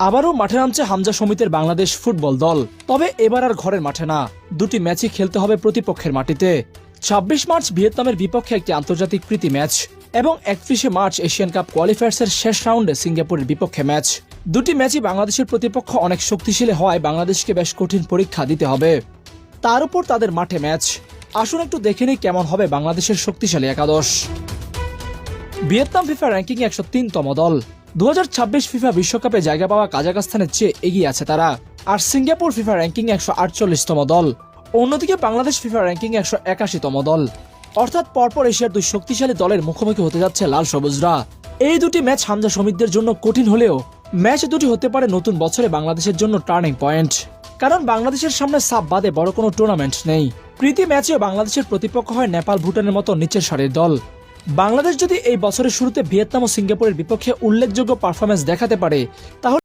আবারও মাঠে নামছে হামজা সমিতির বাংলাদেশ ফুটবল দল। তবে এবার আর ঘরের মাঠে না, দুটি ম্যাচই খেলতে হবে প্রতিপক্ষের মাটিতে। ২৬ মার্চ ভিয়েতনামের বিপক্ষে একটি আন্তর্জাতিক প্রীতি ম্যাচ এবং ৩১ মার্চ এশিয়ান কাপ কোয়ালিফায়ার্সের শেষ রাউন্ডে সিঙ্গাপুরের বিপক্ষে ম্যাচ। দুটি ম্যাচই বাংলাদেশের প্রতিপক্ষ অনেক শক্তিশালী হওয়ায় বাংলাদেশকে বেশ কঠিন পরীক্ষা দিতে হবে। তার উপর তাদের মাঠে ম্যাচ। আসুন একটু দেখে নিই কেমন হবে বাংলাদেশের শক্তিশালী একাদশ। ভিয়েতনাম ফিফা র্যাঙ্কিং ১০৩তম দল। ২০২৬ ফিফা বিশ্বকাপে জায়গা পাওয়া কাজাকস্তানের চেয়ে এগিয়ে আছে তারা। আর সিঙ্গাপুর ফিফা র্যাঙ্কিং ১৪৮তম দল। অন্যদিকে বাংলাদেশ ফিফা র্যাঙ্কিং ১৮১তম দল। অর্থাৎ পরপর এশিয়ার দুই শক্তিশালী দলের মুখোমুখি হতে যাচ্ছে লাল সবুজরা। এই দুটি ম্যাচ হামজা সমিতিদের জন্য কঠিন হলেও ম্যাচ দুটি হতে পারে নতুন বছরে বাংলাদেশের জন্য টার্নিং পয়েন্ট। কারণ বাংলাদেশের সামনে সাপ বাদে বড় কোনো টুর্নামেন্ট নেই। প্রীতি ম্যাচেও বাংলাদেশের প্রতিপক্ষ হয় নেপাল, ভুটানের মতো নিচের সারির দল। বাংলাদেশ যদি এই বছরের শুরুতে ভিয়েতনাম ও সিঙ্গাপুরের বিপক্ষে উল্লেখযোগ্য পারফরম্যান্স দেখাতে পারে তাহলে